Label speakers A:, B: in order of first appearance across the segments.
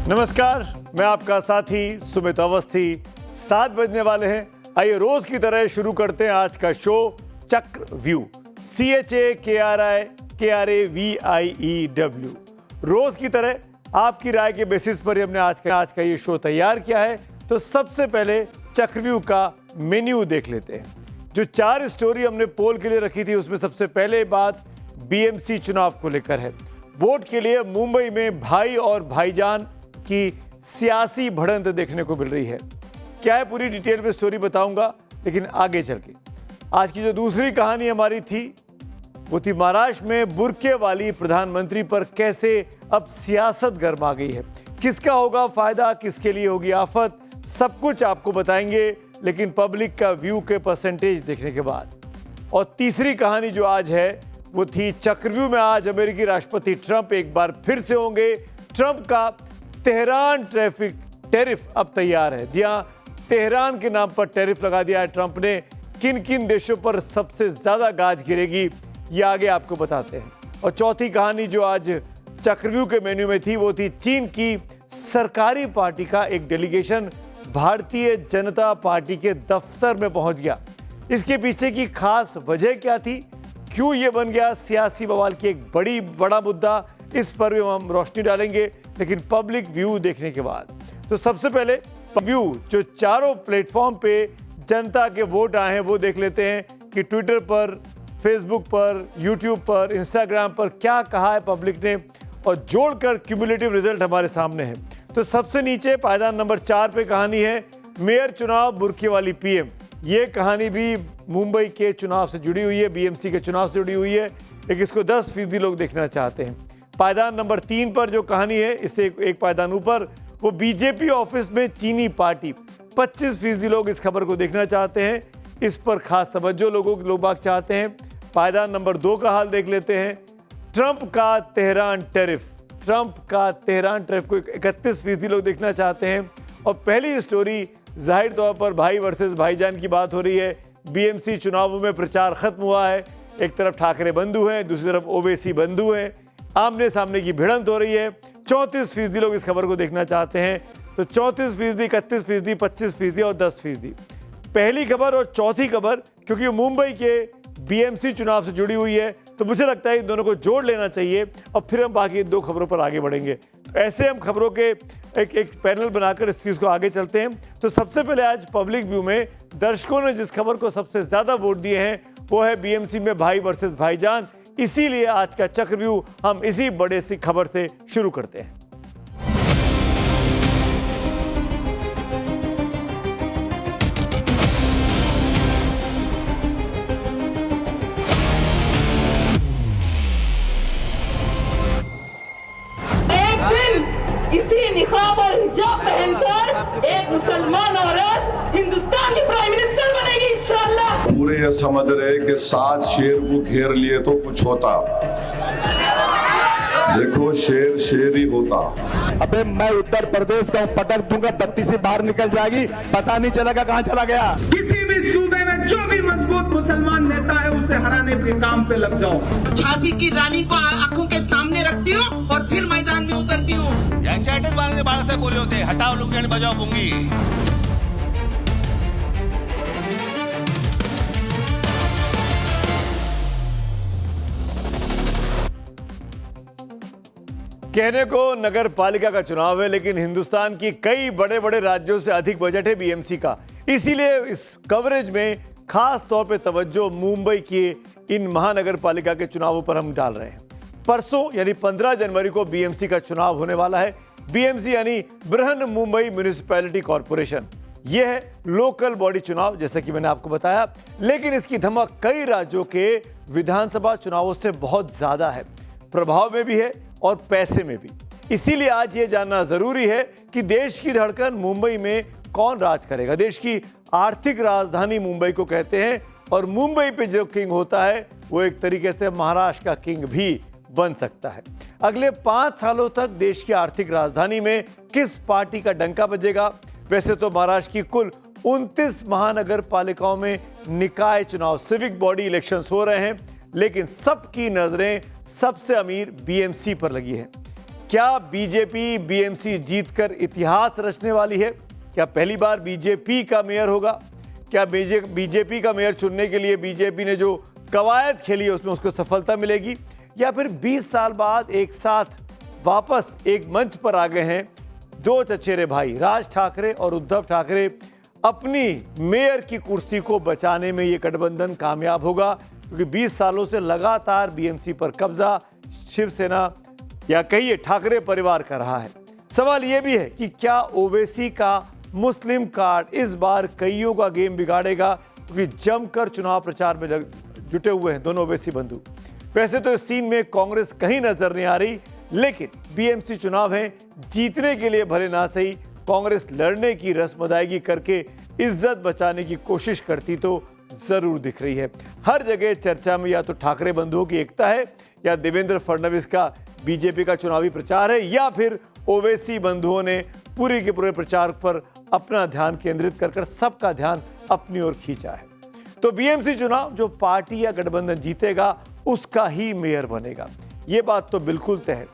A: नमस्कार, मैं आपका साथी सुमित अवस्थी। 7 बजने वाले हैं। आइए रोज की तरह शुरू करते हैं आज का शो चक्रव्यूह। CHAKRAVIEW। रोज की तरह आपकी राय के बेसिस पर हमने आज का ये शो तैयार किया है। तो सबसे पहले चक्रव्यूह का मेन्यू देख लेते हैं। जो 4 स्टोरी हमने पोल के लिए रखी थी उसमें सबसे पहले बात BMC चुनाव को लेकर है। वोट के लिए मुंबई में भाई और भाईजान की सियासी भिड़ंत देखने को मिल रही है। क्या है पूरी डिटेल में स्टोरी बताऊंगा, लेकिन आगे चल के आज की जो दूसरी कहानी हमारी थी वो थी महाराष्ट्र में बुर्के वाली प्रधानमंत्री पर कैसे अब सियासत गर्मा गई है। किसका होगा फायदा, किसके लिए होगी आफत, सब कुछ आपको बताएंगे, लेकिन पब्लिक का व्यू के परसेंटेज देखने के बाद। और तीसरी कहानी जो आज है वो थी चक्रव्यूह में। आज अमेरिकी राष्ट्रपति ट्रंप एक बार फिर से होंगे। ट्रंप का तेहरान ट्रैफिक टैरिफ अब तैयार है। जी हां, तेहरान के नाम पर टैरिफ लगा दिया है ट्रंप ने। किन किन देशों पर सबसे ज्यादा गाज गिरेगी ये आगे आपको बताते हैं। और चौथी कहानी जो आज चक्रव्यूह के मेन्यू में थी वो थी चीन की सरकारी पार्टी का एक डेलीगेशन भारतीय जनता पार्टी के दफ्तर में पहुंच गया। इसके पीछे की खास वजह क्या थी, क्यों ये बन गया सियासी बवाल की एक बड़ा मुद्दा, इस पर भी हम रोशनी डालेंगे, लेकिन पब्लिक व्यू देखने के बाद। तो सबसे पहले व्यू जो चारों प्लेटफॉर्म पे जनता के वोट आए हैं वो देख लेते हैं कि ट्विटर पर, फेसबुक पर, यूट्यूब पर, इंस्टाग्राम पर क्या कहा है पब्लिक ने, और जोड़कर क्यूमुलेटिव रिजल्ट हमारे सामने है। तो सबसे नीचे पायदान नंबर 4 पे कहानी है मेयर चुनाव बुर्के वाली PM। ये कहानी भी मुंबई के चुनाव से जुड़ी हुई है, BMC के चुनाव से जुड़ी हुई है, लेकिन इसको 10% लोग देखना चाहते हैं। पायदान नंबर 3 पर जो कहानी है, इससे एक पायदान ऊपर, वो BJP ऑफिस में चीनी पार्टी। 25% लोग इस खबर को देखना चाहते हैं। इस पर खास तवज्जो लोग बाग चाहते हैं। पायदान नंबर 2 का हाल देख लेते हैं। ट्रंप का तेहरान टैरिफ को 31% लोग देखना चाहते हैं। और पहली स्टोरी जाहिर तौर पर भाई वर्सेस भाईजान की बात हो रही है। BMC चुनावों में प्रचार खत्म हुआ है। एक तरफ ठाकरे बंधु हैं, दूसरी तरफ ओवैसी बंधु हैं। आमने सामने की भिड़ंत हो रही है। 34% लोग इस खबर को देखना चाहते हैं। तो 34%, 31%, 25% और 10%। पहली खबर और चौथी खबर क्योंकि मुंबई के BMC चुनाव से जुड़ी हुई है, तो मुझे लगता है इन दोनों को जोड़ लेना चाहिए और फिर हम बाकी 2 खबरों पर आगे बढ़ेंगे। तो ऐसे हम खबरों के एक पैनल बनाकर इस चीज़ को आगे चलते हैं। तो सबसे पहले आज पब्लिक व्यू में दर्शकों ने जिस खबर को सबसे ज़्यादा वोट दिए हैं वो है BMC में भाई वर्सेस भाईजान। इसीलिए आज का चक्रव्यूह हम इसी बड़े सी खबर से शुरू करते हैं।
B: इसी निकाब और हिजाब पहनकर एक मुसलमान औरत हिंदुस्तान की प्राइम मिनिस्टर बनेगी इंशाअल्लाह।
C: पूरे ये समझ रहे कि 7 शेर को घेर लिए तो कुछ होता। देखो शेर ही होता।
D: अबे मैं उत्तर प्रदेश का पटक दूंगा, बत्ती से बाहर निकल जाएगी, पता नहीं चलेगा कहां चला गया।
E: किसी भी सूबे में जो भी मजबूत मुसलमान नेता है उसे हराने के काम पे लग जाओ।
F: झांसी की रानी को आंखों के सामने रखती हूँ और फिर मैदान में उतरती हूँ।
G: बाळा साहेब बोले होते, हटाओ लुंगी आणि बजाओ पुंगी।
A: कहने को नगर पालिका का चुनाव है, लेकिन हिंदुस्तान की कई बड़े बड़े राज्यों से अधिक बजट है BMC का। इसीलिए इस कवरेज में खास तौर पे तवज्जो मुंबई के इन महानगर पालिका के चुनावों पर हम डाल रहे हैं। परसों यानी 15 जनवरी को BMC का चुनाव होने वाला है। BMC यानी बृहन मुंबई म्युनिसिपैलिटी कॉरपोरेशन। यह है लोकल बॉडी चुनाव, जैसा कि मैंने आपको बताया, लेकिन इसकी धमक कई राज्यों के विधानसभा चुनावों से बहुत ज्यादा है, प्रभाव में भी है और पैसे में भी। इसीलिए आज ये जानना जरूरी है कि देश की धड़कन मुंबई में कौन राज करेगा। देश की आर्थिक राजधानी मुंबई को कहते हैं, और मुंबई पे जो किंग होता है वो एक तरीके से महाराष्ट्र का किंग भी बन सकता है। अगले 5 सालों तक देश की आर्थिक राजधानी में किस पार्टी का डंका बजेगा। वैसे तो महाराष्ट्र की कुल 29 महानगर पालिकाओं में निकाय चुनाव, सिविक बॉडी इलेक्शंस हो रहे हैं, लेकिन सबकी नजरें सबसे अमीर BMC पर लगी है। क्या बीजेपी बीएमसी जीतकर इतिहास रचने वाली है? क्या पहली बार बीजेपी का मेयर होगा? क्या बीजेपी का मेयर चुनने के लिए बीजेपी ने जो कवायद खेली है उसमें उसको सफलता मिलेगी? या फिर 20 साल बाद एक साथ वापस एक मंच पर आ गए हैं दो चचेरे भाई राज ठाकरे और उद्धव ठाकरे, अपनी मेयर की कुर्सी को बचाने में ये गठबंधन कामयाब होगा? क्योंकि 20 सालों से लगातार बीएमसी पर कब्जा शिवसेना या कहिए ठाकरे परिवार का रहा है। सवाल यह भी है कि क्या ओवैसी का मुस्लिम कार्ड इस बार कईयों का गेम बिगाड़ेगा? क्योंकि जमकर चुनाव प्रचार में जुटे हुए हैं दोनों ओवैसी बंधु। वैसे तो इस सीन में कांग्रेस कहीं नजर नहीं आ रही, लेकिन बीएमसी चुनाव है, जीतने के लिए भले ना सही कांग्रेस लड़ने की रस्म अदायगी करके इज्जत बचाने की कोशिश करती तो जरूर दिख रही है। हर जगह चर्चा में या तो ठाकरे बंधुओं की एकता है, या देवेंद्र फडणवीस का बीजेपी का चुनावी प्रचार है, या फिर ओवैसी बंधुओं ने पूरे के पूरे प्रचार पर अपना ध्यान केंद्रित कर सबका ध्यान अपनी ओर खींचा है। तो बीएमसी चुनाव जो पार्टी या गठबंधन जीतेगा उसका ही मेयर बनेगा, ये बात तो बिल्कुल तय है।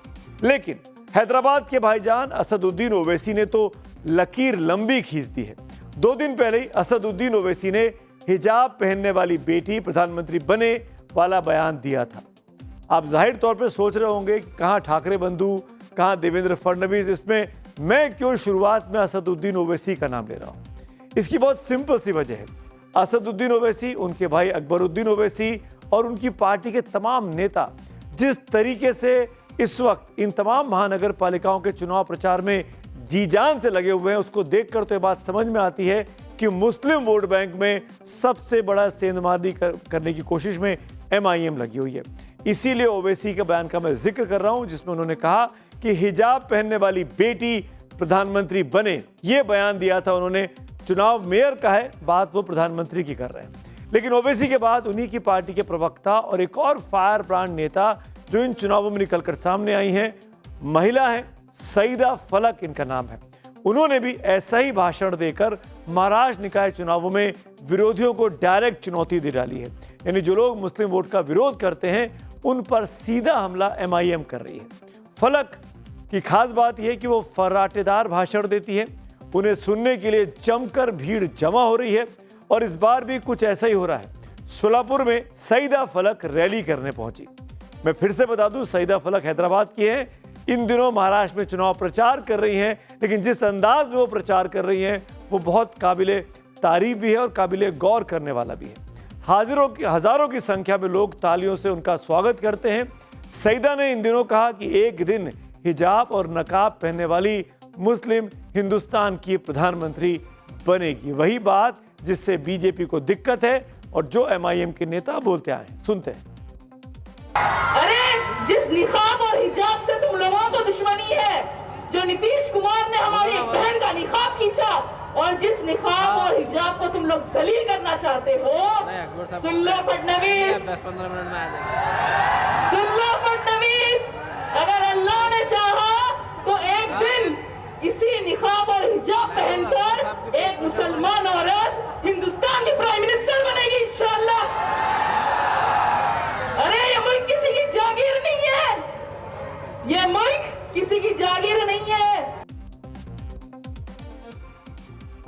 A: लेकिन हैदराबाद के भाईजान असदुद्दीन ओवैसी ने तो लकीर लंबी खींच दी है। 2 दिन पहले ही असदुद्दीन ओवैसी ने हिजाब पहनने वाली बेटी प्रधानमंत्री बने वाला बयान दिया था। आप जाहिर तौर पर सोच रहे होंगे कि कहाँ ठाकरे बंधु, कहाँ देवेंद्र फडणवीस, इसमें मैं क्यों शुरुआत में असदुद्दीन ओवैसी का नाम ले रहा हूँ? इसकी बहुत सिंपल सी वजह है। असदुद्दीन ओवैसी, उनके भाई अकबरुद्दीन ओवैसी और उनकी पार्टी के तमाम नेता जिस तरीके से इस वक्त इन तमाम महानगर पालिकाओं के चुनाव प्रचार में जी जान से लगे हुए हैं, उसको देखकर तो ये बात समझ में आती है कि मुस्लिम वोट बैंक में सबसे बड़ा सेंधमारी करने की कोशिश में MIM लगी हुई है। इसीलिए ओवैसी के बयान का मैं जिक्र कर रहा हूं, जिसमें उन्होंने कहा कि हिजाब पहनने वाली बेटी प्रधानमंत्री बने। ये बयान दिया था उन्होंने। चुनाव मेयर का है, बात वो प्रधानमंत्री की कर रहे हैं। लेकिन ओवैसी के बाद उन्हीं की पार्टी के प्रवक्ता और एक और फायर ब्रांड नेता जो इन चुनावों में निकलकर सामने आई हैं, महिला है, सईदा फलक इनका नाम है। उन्होंने भी ऐसा ही भाषण देकर महाराष्ट्र निकाय चुनावों में विरोधियों को डायरेक्ट चुनौती दे डाली है। यानी जो लोग मुस्लिम वोट का विरोध करते हैं उन पर सीधा हमला MIM कर रही है। फलक की खास बात यह कि वो फर्राटेदार भाषण देती है, उन्हें सुनने के लिए जमकर भीड़ जमा हो रही है। और इस बार भी कुछ ऐसा ही हो रहा है। सोलापुर में सईदा फलक रैली करने पहुंची। मैं फिर से बता दूं, सईदा फलक हैदराबाद की है, इन दिनों महाराष्ट्र में चुनाव प्रचार कर रही हैं, लेकिन जिस अंदाज में वो प्रचार कर रही हैं वो बहुत काबिले तारीफ भी है और काबिले गौर करने वाला भी है। हजारों की संख्या में लोग तालियों से उनका स्वागत करते हैं। सईदा ने इन दिनों कहा कि एक दिन हिजाब और नकाब पहनने वाली मुस्लिम हिंदुस्तान की प्रधानमंत्री बनेगी। वही बात जिससे बीजेपी को दिक्कत है और जो MIM के नेता बोलते आए। सुनते हैं।
B: अरे जिस निकाब और हिजाब से तुम लोगों को दुश्मनी है, जो नीतीश कुमार ने हमारी एक बहन का निकाब खींचा और जिस निकाब और हिजाब को तुम लोग जलील करना चाहते हो, सुन लो फडणवीस, सुन लो फडणवीस, अगर अल्लाह ने चाहा तो एक दिन इसी निकाब और हिजाब पहनकर एक मुसलमान औरत हिंदुस्तान की प्राइम मिनिस्टर बनेगी इंशाअल्लाह। अरे ये मुल्क किसी की जागीर नहीं है, ये मुल्क किसी की जागीर नहीं है।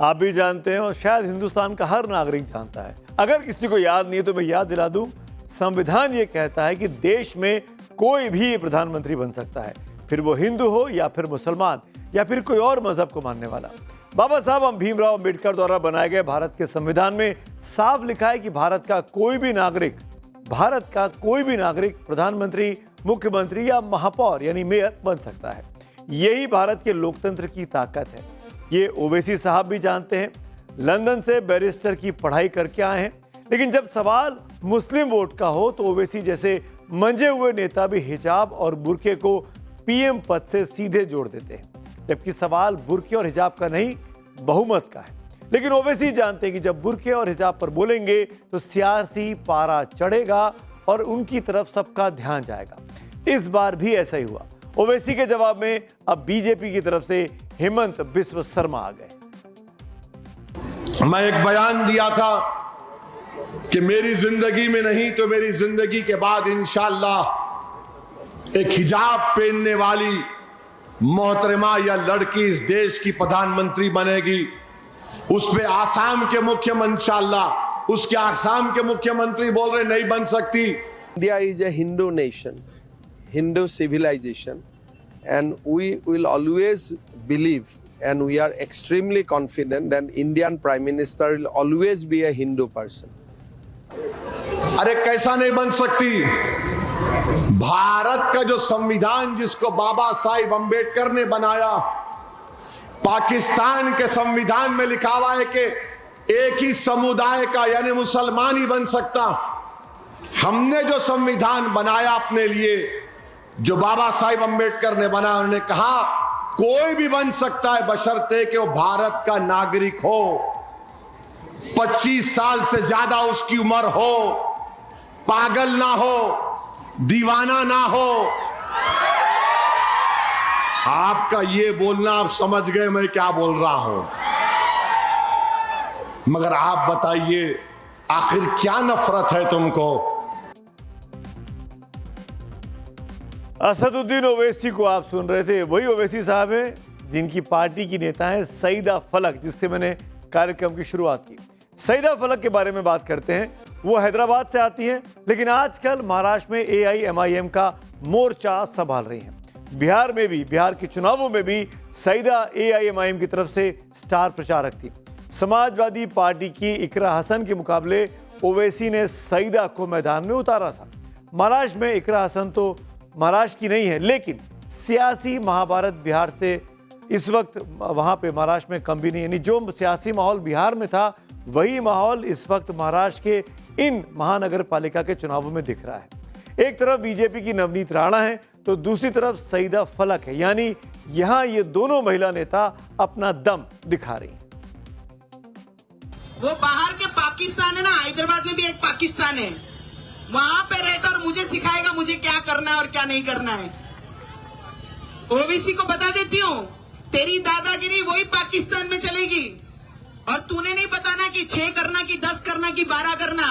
A: आप भी जानते हैं और शायद हिंदुस्तान का हर नागरिक जानता है। अगर किसी को याद नहीं है तो मैं याद दिला दूं, संविधान ये कहता है कि देश में कोई भी प्रधानमंत्री बन सकता है, फिर वो हिंदू हो या फिर मुसलमान या फिर कोई और मजहब को मानने वाला। बाबा साहब भीमराव अम्बेडकर द्वारा बनाए गए भारत के संविधान में साफ लिखा है कि भारत का कोई भी नागरिक प्रधानमंत्री, मुख्यमंत्री या महापौर यानी मेयर बन सकता है। यही भारत के लोकतंत्र की ताकत है। ये ओवैसी साहब भी जानते हैं, लंदन से बैरिस्टर की पढ़ाई करके आए हैं। लेकिन जब सवाल मुस्लिम वोट का हो तो ओवैसी जैसे मंजे हुए नेता भी हिजाब और बुर्के को PM पद से सीधे जोड़ देते हैं, जबकि सवाल बुर्के और हिजाब का नहीं, बहुमत का है। लेकिन ओवैसी जानते हैं कि जब बुर्के और हिजाब पर बोलेंगे तो सियासी पारा चढ़ेगा और उनकी तरफ सबका ध्यान जाएगा। इस बार भी ऐसा ही हुआ। ओवैसी के जवाब में अब बीजेपी की तरफ से हेमंत बिस्व शर्मा आ गए।
C: मैं एक बयान दिया था कि मेरी जिंदगी में नहीं तो मेरी जिंदगी के बाद इंशाअल्लाह एक हिजाब पहनने वाली मोहतरमा या लड़की इस देश की प्रधानमंत्री बनेगी, उसमें आसाम के मुख्यमंत्री इंशाअल्लाह, उसके आसाम के मुख्यमंत्री बोल रहे नहीं बन सकती।
H: India is a Hindu nation, Hindu civilization, and we will always believe and we are extremely confident that Indian Prime Minister will always be a Hindu person.
C: अरे कैसा नहीं बन सकती? भारत का जो संविधान जिसको बाबा साहिब अंबेडकर ने बनाया, पाकिस्तान के संविधान में लिखा हुआ है कि एक ही समुदाय का यानी मुसलमान ही बन सकता। हमने जो संविधान बनाया अपने लिए, जो बाबा साहिब अंबेडकर ने बनाया, उन्होंने कहा कोई भी बन सकता है बशर्ते कि वो भारत का नागरिक हो, 25 साल से ज्यादा उसकी उम्र हो, पागल ना हो, दीवाना ना हो। आपका ये बोलना आप समझ गए मैं क्या बोल रहा हूं, मगर आप बताइए आखिर क्या नफरत है तुमको?
A: असदुद्दीन ओवैसी को आप सुन रहे थे। वही ओवैसी साहब है जिनकी पार्टी की नेता है सईदा फलक, जिससे मैंने कार्यक्रम की शुरुआत की। सईदा फलक के बारे में बात करते हैं। वो हैदराबाद से आती हैं, लेकिन आजकल महाराष्ट्र में AIMIM का मोर्चा संभाल रही हैं। बिहार में भी, बिहार के चुनावों में भी सईदा AIMIM की तरफ से स्टार प्रचारक थी। समाजवादी पार्टी की इकरा हसन के मुकाबले ओवैसी ने सईदा को मैदान में उतारा था। महाराष्ट्र में इकरा हसन तो महाराष्ट्र की नहीं है, लेकिन सियासी महाभारत बिहार से इस वक्त वहां पे महाराष्ट्र में कम भी नहीं, यानी जो सियासी माहौल बिहार में था वही माहौल इस वक्त महाराष्ट्र के इन महानगर पालिका के चुनावों में दिख रहा है। एक तरफ बीजेपी की नवनीत राणा है तो दूसरी तरफ सईदा फलक है, यानी यहां ये दोनों महिला नेता अपना दम दिखा रही हैं।
F: वो बाहर के पाकिस्तान है ना, हैदराबाद में भी एक पाकिस्तान है, वहां पे रहता और मुझे सिखाएगा मुझे क्या करना है और क्या नहीं करना है। ओबीसी को बता देती हूँ, तेरी दादागिरी वही पाकिस्तान में चलेगी, और तूने नहीं बताना कि 6 करना कि 10 करना कि 12 करना।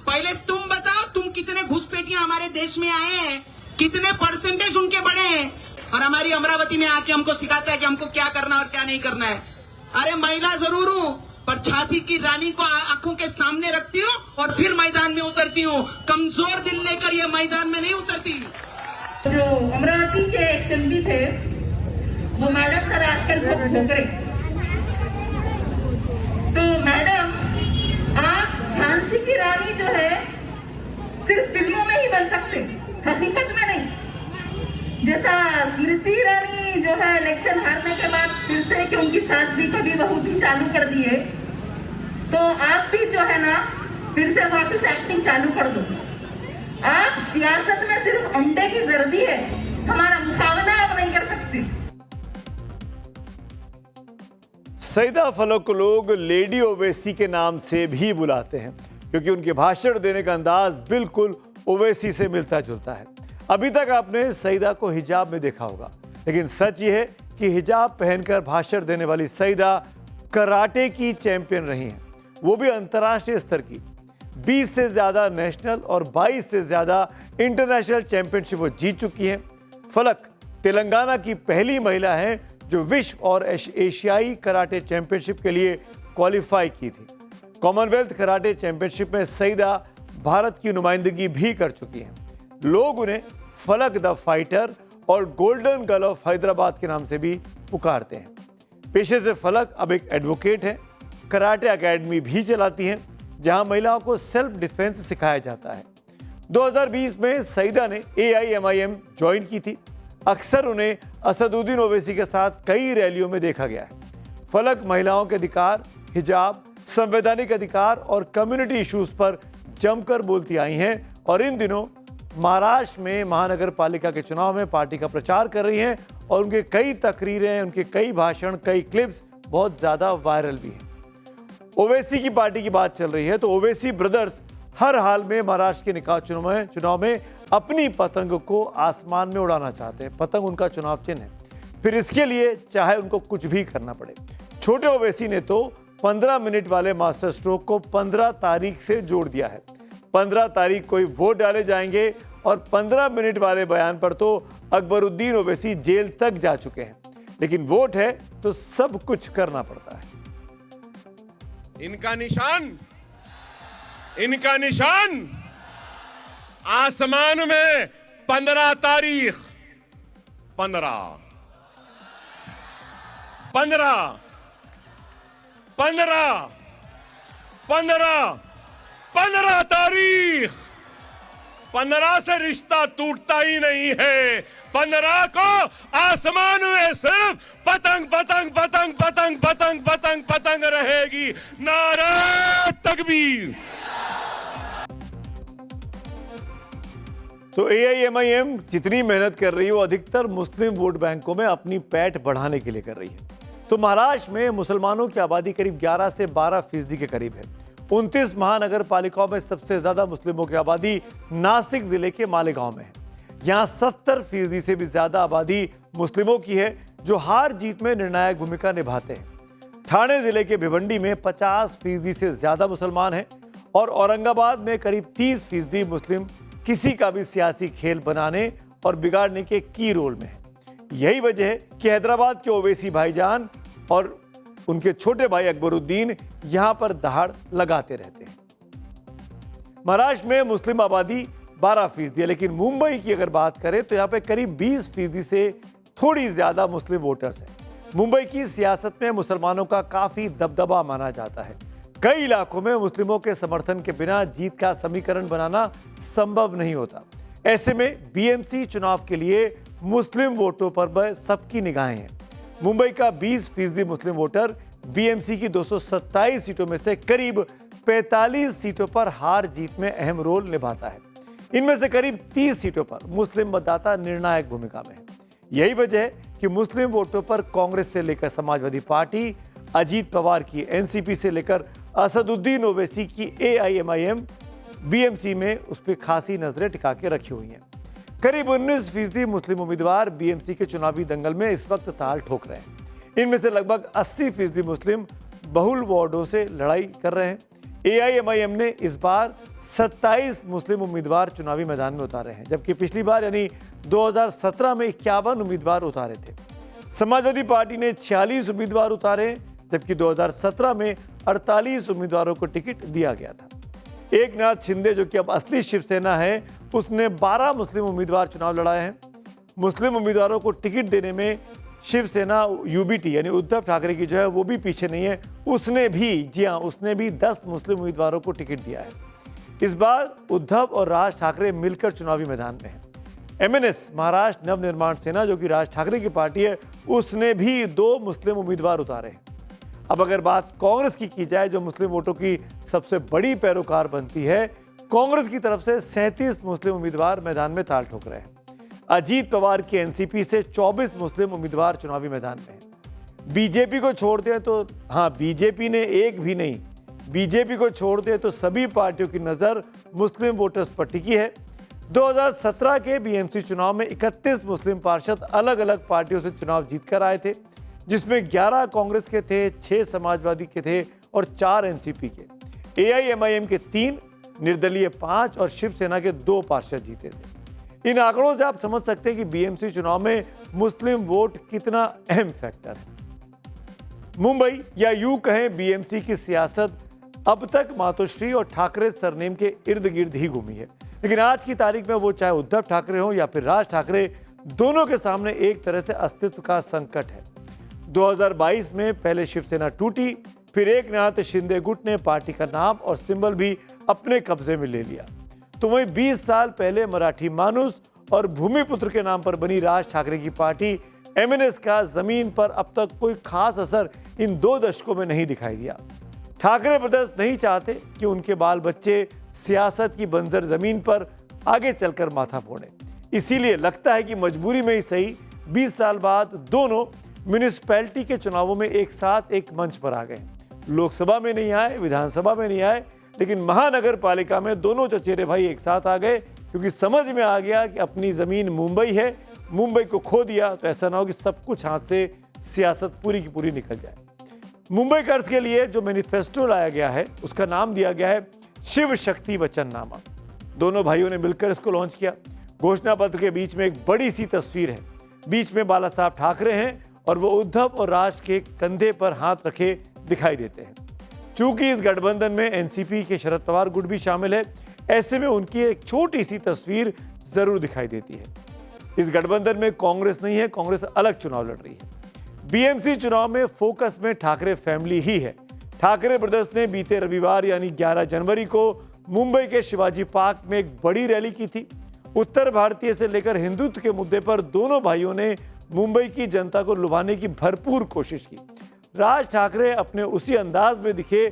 F: पहले तुम बताओ तुम कितने घुसपैठियां हमारे देश में आए हैं, कितने परसेंटेज उनके बढ़े हैं, और हमारी अमरावती में आके हमको सिखाता है कि हमको क्या करना और क्या नहीं करना है। अरे महिला जरूर हूं, पर झांसी की रानी को आंखों के सामने रखती हूँ और फिर मैदान में उतरती हूँ। कमजोर दिल लेकर ये मैदान में नहीं उतरती।
B: जो अमरावती के एक एमपी थे वो मैडम का आजकल बहुत भोगरे। तो मैडम, आप झांसी की रानी जो है सिर्फ फिल्मों में ही बन सकते, हकीकत में नहीं। जैसा स्मृति ईरानी जो है इलेक्शन हारने के बाद फिर से कि उनकी सास भी कभी बहू भी चालू कर दी है, तो आप भी जो है ना फिर से वापस एक्टिंग चालू कर दो। आप सियासत में सिर्फ अंडे की जर्दी है, हमारा मुकाबला आप नहीं कर सकते।
A: सईदा फलक को लोग लेडी ओवैसी के नाम से भी बुलाते हैं, क्योंकि उनके भाषण देने का अंदाज बिल्कुल ओवैसी से मिलता जुलता है। अभी तक आपने सईदा को हिजाब में देखा होगा, लेकिन सच ये है कि हिजाब पहनकर भाषण देने वाली सईदा कराटे की चैंपियन रही हैं, वो भी अंतर्राष्ट्रीय स्तर की। 20 से ज्यादा नेशनल और 22 से ज्यादा इंटरनेशनल चैंपियनशिप वो जीत चुकी हैं। फलक तेलंगाना की पहली महिला है जो विश्व और एशियाई कराटे चैंपियनशिप के लिए क्वालिफाई की थी। कॉमनवेल्थ कराटे चैंपियनशिप में सईदा भारत की नुमाइंदगी भी कर चुकी हैं। लोग उन्हें फलक द फाइटर और गोल्डन गर्ल ऑफ हैदराबाद के नाम से भी पुकारते हैं। पेशे से फलक अब एक एडवोकेट है, कराटे एकेडमी भी चलाती हैं, जहां महिलाओं को सेल्फ डिफेंस सिखाया जाता है। 2020 में सईदा ने AIMIM ज्वाइन की थी। अक्सर उन्हें असदुद्दीन ओवैसी के साथ कई रैलियों में देखा गया है। फलक महिलाओं के अधिकार, हिजाब, संवैधानिक अधिकार और कम्युनिटी इश्यूज पर जमकर बोलती आई हैं और इन दिनों महाराष्ट्र में महानगर पालिका के चुनाव में पार्टी का प्रचार कर रही हैं और उनके कई तकरीरें, उनके कई भाषण, कई क्लिप्स बहुत ज्यादा वायरल भी हैं। ओवैसी की पार्टी की बात चल रही है तो ओवैसी ब्रदर्स हर हाल में महाराष्ट्र के निकाय चुनाव में अपनी पतंग को आसमान में उड़ाना चाहते हैं। पतंग उनका चुनाव चिन्ह है, फिर इसके लिए चाहे उनको कुछ भी करना पड़े। छोटे ओवैसी ने तो 15 मिनट वाले मास्टर स्ट्रोक को 15 तारीख से जोड़ दिया है। 15 तारीख को ही वोट डाले जाएंगे और 15 मिनट वाले बयान पर तो अकबरुद्दीन ओवैसी जेल तक जा चुके हैं। लेकिन वोट है तो सब कुछ करना पड़ता है।
I: इनका निशान आसमान में 15 तारीख 15 तारीख 15 से रिश्ता टूटता ही नहीं है। 15 को आसमान में सिर्फ पतंग पतंग पतंग पतंग पतंग पतंग पतंग रहेगी। नारे तकबीर।
A: तो AIMIM जितनी मेहनत कर रही है वो अधिकतर मुस्लिम वोट बैंकों में अपनी पैठ बढ़ाने के लिए कर रही है। तो महाराष्ट्र में मुसलमानों की आबादी करीब 11 से 12% के करीब है। 29 महानगर पालिकाओं में सबसे ज्यादा मुस्लिमों की आबादी नासिक जिले के मालेगांव में है। यहाँ 70% से भी ज्यादा आबादी मुस्लिमों की है, जो हार जीत में निर्णायक भूमिका निभाते हैं। ठाणे जिले के भिवंडी में 50% से ज्यादा मुसलमान हैं और औरंगाबाद में करीब 30% मुस्लिम किसी का भी सियासी खेल बनाने और बिगाड़ने के की रोल में है। यही वजह है कि हैदराबाद के ओवैसी भाईजान और उनके छोटे भाई अकबरुद्दीन यहां पर दहाड़ लगाते रहते हैं। महाराष्ट्र में मुस्लिम आबादी 12% है, लेकिन मुंबई की अगर बात करें तो यहां पे करीब 20% से थोड़ी ज्यादा मुस्लिम वोटर्स हैं। मुंबई की सियासत में मुसलमानों का काफी दबदबा माना जाता है। कई इलाकों में मुस्लिमों के समर्थन के बिना जीत का समीकरण बनाना संभव नहीं होता। ऐसे में BMC चुनाव के लिए मुस्लिम वोटों पर सबकी निगाहें हैं। मुंबई का 20% मुस्लिम वोटर BMC की 227 सीटों में से करीब 45 सीटों पर हार जीत में अहम रोल निभाता है। इनमें से करीब 30 सीटों पर मुस्लिम मतदाता निर्णायक भूमिका में है। यही वजह है कि मुस्लिम वोटों पर कांग्रेस से लेकर समाजवादी पार्टी, अजीत पवार की NCP से लेकर असदुद्दीन ओवैसी की AIMIM BMC में उस पर खासी नजरें टिका के रखी हुई हैं। करीब 19% मुस्लिम उम्मीदवार BMC के चुनावी दंगल में इस वक्त ताल ठोक रहे हैं। इनमें से लगभग 80% मुस्लिम बहुल वार्डों से लड़ाई कर रहे हैं। AIMIM ने इस बार 27 मुस्लिम उम्मीदवार चुनावी मैदान में उतारे हैं, जबकि पिछली बार यानी 2017 में 51 उम्मीदवार उतारे थे। समाजवादी पार्टी ने 46 उम्मीदवार उतारे, जबकि 2017 में 48 उम्मीदवारों को टिकट दिया गया था। एकनाथ शिंदे, जो कि अब असली शिवसेना है, उसने 12 मुस्लिम उम्मीदवार चुनाव लड़ाए हैं। मुस्लिम उम्मीदवारों को टिकट देने में शिवसेना UBT यानी उद्धव ठाकरे की जो है वो भी पीछे नहीं है। उसने भी 10 मुस्लिम उम्मीदवारों को टिकट दिया है। इस बार उद्धव और राज ठाकरे मिलकर चुनावी मैदान में हैं। MNS महाराष्ट्र नवनिर्माण सेना, जो कि राज ठाकरे की पार्टी है, उसने भी 2 मुस्लिम उम्मीदवार उतारे हैं। अब अगर बात कांग्रेस की जाए, जो मुस्लिम वोटों की सबसे बड़ी पैरोकार बनती है, कांग्रेस की तरफ से 37 मुस्लिम उम्मीदवार मैदान में ताल ठोक रहे हैं। अजीत पवार की NCP से 24 मुस्लिम उम्मीदवार चुनावी मैदान में हैं। बीजेपी को छोड़ दें तो बीजेपी ने एक भी नहीं, बीजेपी को छोड़ दें तो सभी पार्टियों की नजर मुस्लिम वोटर्स पर टिकी है। 2017 के BMC चुनाव में 31 मुस्लिम पार्षद अलग अलग पार्टियों से चुनाव जीतकर आए थे, जिसमें 11 कांग्रेस के थे, 6 समाजवादी के थे और 4 NCP के। AIMIM के 3, निर्दलीय 5 और शिवसेना के 2 पार्षद जीते थे। इन आंकड़ों से आप समझ सकते हैं कि BMC चुनाव में मुस्लिम वोट कितना अहम फैक्टर है। मुंबई या यूं कहें BMC की सियासत अब तक मातोश्री और ठाकरे सरनेम के इर्द गिर्द ही घूमी है, लेकिन आज की तारीख में वो चाहे उद्धव ठाकरे हो या फिर राज ठाकरे, दोनों के सामने एक तरह से अस्तित्व का संकट है। 2022 में पहले शिवसेना टूटी, फिर एकनाथ शिंदे गुट ने पार्टी का नाम और सिंबल भी अपने कब्जे में ले लिया। तो वहीं 20 साल पहले मराठी मानुस और भूमिपुत्र के नाम पर बनी राज ठाकरे की पार्टी MNS का जमीन पर अब तक कोई खास असर इन 2 दशकों में नहीं दिखाई दिया। ठाकरे ब्रदर्स नहीं चाहते कि उनके बाल बच्चे सियासत की बंजर जमीन पर आगे चलकर माथा फोड़े, इसीलिए लगता है कि मजबूरी में ही सही 20 साल बाद दोनों म्यूनिसिपैलिटी के चुनावों में एक साथ एक मंच पर आ गए। लोकसभा में नहीं आए, विधानसभा में नहीं आए, लेकिन महानगर पालिका में दोनों चचेरे भाई एक साथ आ गए, क्योंकि समझ में आ गया कि अपनी जमीन मुंबई है, मुंबई को खो दिया तो ऐसा ना हो कि सब कुछ हाथ से सियासत पूरी की पूरी निकल जाए। मुंबई कर्ज के लिए जो मैनिफेस्टो लाया गया है उसका नाम दिया गया है शिव शक्ति वचननामा। दोनों भाइयों ने मिलकर इसको लॉन्च किया। घोषणा पत्र के बीच में एक बड़ी सी तस्वीर है। बीच में बाला साहब ठाकरे हैं और वो उद्धव और राज के कंधे पर हाथ रखे दिखाई देते हैं। चूंकि इस गठबंधन में एनसीपी के शरद पवार गुट भी शामिल है, ऐसे में उनकी एक छोटी सी तस्वीर जरूर दिखाई देती है। इस गठबंधन में कांग्रेस नहीं है, कांग्रेस अलग चुनाव लड़ रही है। बीएमसी चुनाव में फोकस में ठाकरे फैमिली ही है। ठाकरे ब्रदर्स ने बीते रविवार यानी 11 जनवरी को मुंबई के शिवाजी पार्क में एक बड़ी रैली की थी। उत्तर भारतीय से लेकर हिंदुत्व के मुद्दे पर दोनों भाइयों ने मुंबई की जनता को लुभाने की भरपूर कोशिश की। राज ठाकरे अपने उसी अंदाज में दिखे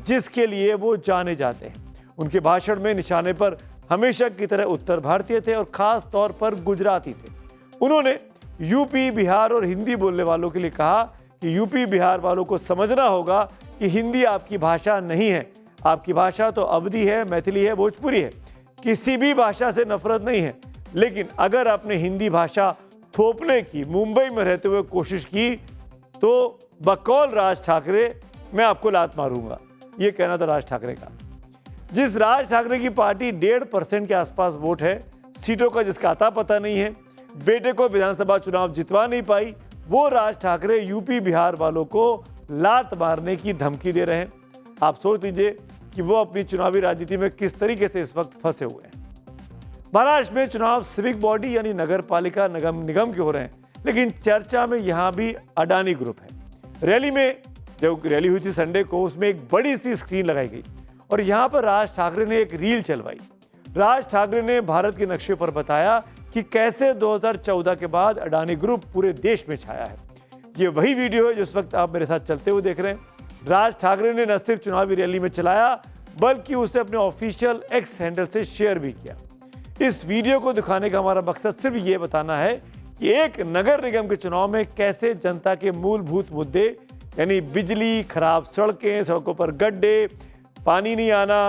A: जिसके लिए वो जाने जाते हैं। उनके भाषण में निशाने पर हमेशा की तरह उत्तर भारतीय थे और खास तौर पर गुजराती थे। उन्होंने यूपी, बिहार और हिंदी बोलने वालों के लिए कहा कि यूपी, बिहार वालों को समझना होगा कि हिंदी आपकी भाषा नहीं है। आपकी भाषा तो अवधी है, मैथिली है, भोजपुरी है। किसी भी भाषा से नफरत नहीं है, लेकिन अगर आपने हिंदी भाषा थोपने की मुंबई में रहते हुए कोशिश की तो बकौल राज ठाकरे मैं आपको लात मारूंगा। ये कहना था राज ठाकरे का। जिस राज ठाकरे की पार्टी 1.5% के आसपास वोट है, सीटों का जिसका अता पता नहीं है, बेटे को विधानसभा चुनाव जितवा नहीं पाई, वो राज ठाकरे यूपी, बिहार वालों को लात मारने की धमकी दे रहे हैं। आप सोच लीजिए कि वो अपनी चुनावी राजनीति में किस तरीके से इस वक्त फंसे हुए हैं। महाराष्ट्र में चुनाव सिविक बॉडी यानी नगर पालिका निगम के हो रहे हैं, लेकिन चर्चा में यहां भी अडानी ग्रुप है। रैली में जो रैली हुई थी संडे को, उसमें एक बड़ी सी स्क्रीन लगाई गई और यहां पर राज ठाकरे ने एक रील चलवाई। राज ठाकरे ने भारत के नक्शे पर बताया कि कैसे 2014 के बाद अडानी ग्रुप पूरे देश में छाया है। ये वही वीडियो है जिस वक्त आप मेरे साथ चलते हुए देख रहे हैं। राज ठाकरे ने न सिर्फ चुनावी रैली में चलाया, बल्कि उसे अपने ऑफिशियल एक्स हैंडल से शेयर भी किया। इस वीडियो को दिखाने का हमारा मकसद सिर्फ ये बताना है कि एक नगर निगम के चुनाव में कैसे जनता के मूलभूत मुद्दे यानी बिजली, खराब सड़कें, सड़कों पर गड्ढे, पानी नहीं आना,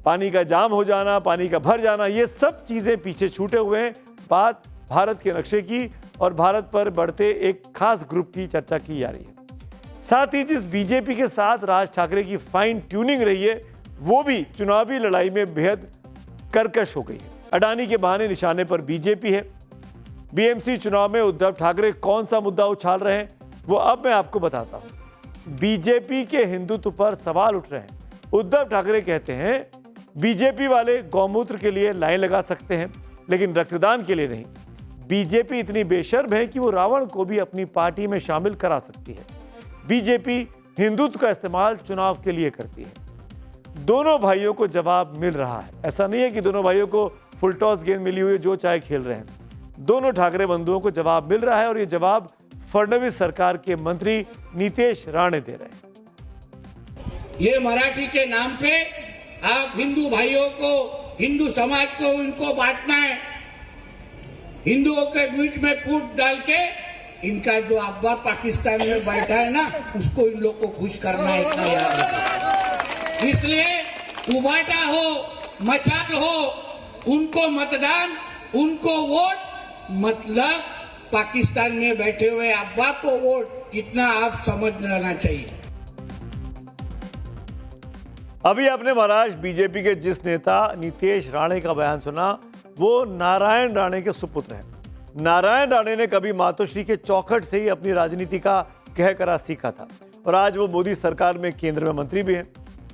A: पानी का जाम हो जाना, पानी का भर जाना, ये सब चीज़ें पीछे छूटे हुए हैं। बात भारत के नक्शे की और भारत पर बढ़ते एक खास ग्रुप की चर्चा की जा रही है। साथ ही जिस बीजेपी के साथ राज ठाकरे की फाइन ट्यूनिंग रही है, वो भी चुनावी लड़ाई में बेहद कर्कश हो गई है। अडानी के बहाने निशाने पर बीजेपी है। बीएमसी चुनाव में उद्धव ठाकरे कौन सा मुद्दा उछाल रहे हैं, वो अब मैं आपको बताता हूं। बीजेपी के हिंदुत्व पर सवाल उठ रहे हैं। उद्धव ठाकरे कहते हैं बीजेपी वाले गौमूत्र के लिए लाइन लगा सकते हैं, लेकिन रक्तदान के लिए नहीं। बीजेपी इतनी बेशर्म है कि वो रावण को भी अपनी पार्टी में शामिल करा सकती है। बीजेपी हिंदुत्व का इस्तेमाल चुनाव के लिए करती है। दोनों भाइयों को जवाब मिल रहा है। ऐसा नहीं है कि दोनों भाइयों को फुल टॉस गेंद मिली हुई है, जो चाहे खेल रहे हैं। दोनों ठाकरे बंधुओं को जवाब मिल रहा है और ये जवाब फडणवीस सरकार के मंत्री नीतीश राणे दे रहे हैं।
J: ये मराठी के नाम पे आप हिंदू भाइयों को, हिंदू समाज को उनको बांटना है। हिंदुओं के बीच में फूट डाल के इनका जो अब्बा पाकिस्तान में बैठा है ना, उसको इन लोग को खुश करना है, इतना याद रखना। इसलिए उबाटा हो, मचाल हो, उनको मतदान, उनको वोट, मतलब पाकिस्तान में बैठे हुए अब्बा को वोट, इतना आप समझ लेना चाहिए।
A: अभी आपने महाराष्ट्र बीजेपी के जिस नेता नीतीश राणे का बयान सुना, वो नारायण राणे के सुपुत्र हैं। नारायण राणे ने कभी मातोश्री के चौखट से ही अपनी राजनीति का कहकरा सीखा था और आज वो मोदी सरकार में केंद्र में मंत्री भी हैं।